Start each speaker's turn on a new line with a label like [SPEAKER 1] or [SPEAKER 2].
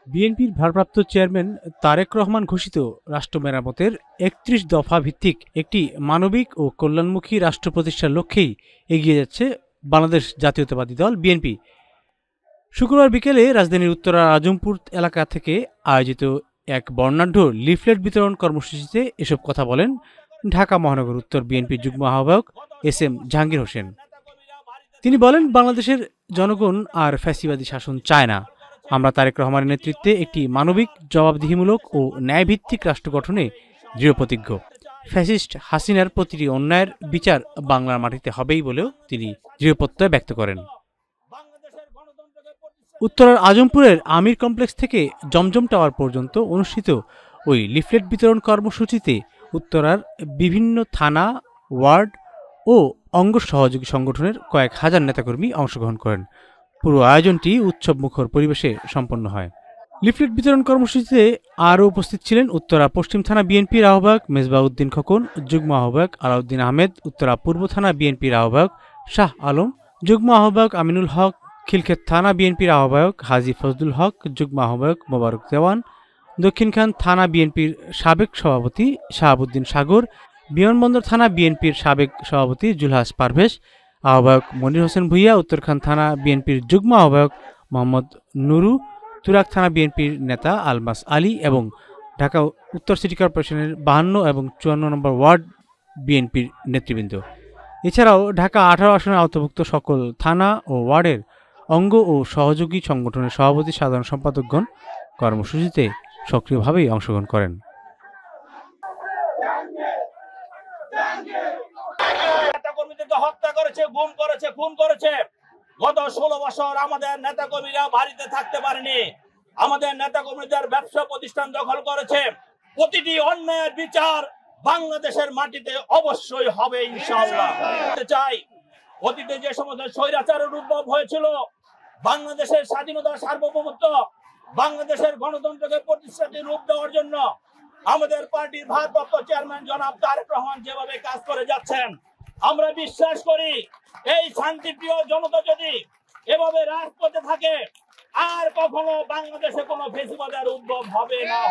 [SPEAKER 1] বিএনপির ভারপ্রাপ্ত চেয়ারম্যান তারেক রহমান ঘোষিত রাষ্ট্র মেরামতের ৩১ দফা ভিত্তিক একটি মানবিক ও কল্যাণমুখী রাষ্ট্র প্রতিষ্ঠার লক্ষ্যেই এগিয়ে যাচ্ছে বাংলাদেশ জাতীয়তাবাদী দল বিএনপি। শুক্রবার বিকেলে রাজধানীর উত্তরার আজমপুর এলাকা থেকে আয়োজিত এক বর্ণাঢ্য লিফলেট বিতরণ কর্মসূচিতে এসব কথা বলেন ঢাকা মহানগর উত্তর বিএনপির যুগ্ম আহ্বায়ক এস.এম. জাহাঙ্গীর হোসেন। তিনি বলেন, বাংলাদেশের জনগণ আর ফ্যাসিবাদী শাসন চায় না। আমরা তারেক রহমানের নেতৃত্বে একটি মানবিক, জবাবদিহিমূলক ও ন্যায়ভিত্তিক রাষ্ট্র গঠনে দৃঢ়প্রতিজ্ঞ। ফ্যাসিস্ট হাসিনার প্রতিটি অন্যায়ের বিচার বাংলার মাটিতে হবেই বলেও তিনি দৃঢ় প্রত্যয় ব্যক্ত করেন। উত্তরার আজমপুরের আমির কমপ্লেক্স থেকে জমজম টাওয়ার পর্যন্ত অনুষ্ঠিত ওই লিফলেট বিতরণ কর্মসূচিতে উত্তরার বিভিন্ন থানা, ওয়ার্ড ও অঙ্গ সহযোগী সংগঠনের কয়েক হাজার নেতাকর্মী অংশগ্রহণ করেন। পুরো আয়োজনটি উৎসবমুখর পরিবেশে সম্পন্ন হয়। লিফলেট বিতরণ কর্মসূচিতে আরও উপস্থিত ছিলেন উত্তরা পশ্চিম থানা বিএনপির আহ্বায়ক মেজবাউদ্দিন খোকন, যুগ্ম আহ্বায়ক আলাউদ্দিন আহমেদ, উত্তরা পূর্ব থানা বিএনপির আহ্বায়ক শাহ আলম, যুগ্ম আহ্বায়ক আমিনুল হক, খিলক্ষেত থানা বিএনপির আহ্বায়ক হাজী ফজলুল হক, যুগ্ম আহ্বায়ক মোবারক দেওয়ান, দক্ষিণখান থানা বিএনপির সাবেক সভাপতি শাহাবুদ্দিন সাগর, বিমানবন্দর থানা বিএনপির সাবেক সভাপতি জুলহাস পারভেজ, আহ্বায়ক মনির হোসেন ভূঁইয়া, উত্তরখান থানা বিএনপির যুগ্ম আহ্বায়ক মোহাম্মদ নুরু, তুরাক থানা বিএনপির নেতা আলমাস আলী এবং ঢাকা উত্তর সিটি কর্পোরেশনের 52 এবং 54 নম্বর ওয়ার্ড বিএনপির নেতৃবৃন্দ। এছাড়াও ঢাকা 18 আসনের আওতাভুক্ত সকল থানা ও ওয়ার্ডের অঙ্গ ও সহযোগী সংগঠনের সভাপতি, সাধারণ সম্পাদকগণ কর্মসূচিতে সক্রিয়ভাবেই অংশগ্রহণ করেন।
[SPEAKER 2] হত্যা করেছে, গুম করেছে, খুন করেছে। গত 16 বছর আমাদের নেতাকর্মীরা বাড়িতে থাকতে পারেনি। আমাদের নেতাকর্মীদের ব্যবসা প্রতিষ্ঠান দখল করেছে। প্রতিটি অন্যায়ের বিচার বাংলাদেশের মাটিতে অবশ্যই হবে ইনশাআল্লাহ। চাই অতীতে যে সমস্ত স্বৈরাচারের উদ্ভব হয়েছিল, বাংলাদেশের স্বাধীনতা, সার্বভৌমত্ব, বাংলাদেশের গণতন্ত্রকে প্রতিষ্ঠাতে রূপ দেওয়ার জন্য আমাদের পার্টির ভারপ্রাপ্ত চেয়ারম্যান জনাব তারেক রহমান যেভাবে কাজ করে যাচ্ছেন, আমরা বিশ্বাস করি এই শান্তিপ্রিয় জনতা যদি এভাবে রাজপথে থাকে, আর কখনো বাংলাদেশে কোনো ফ্যাসিবাদের উদ্ভব হবে না।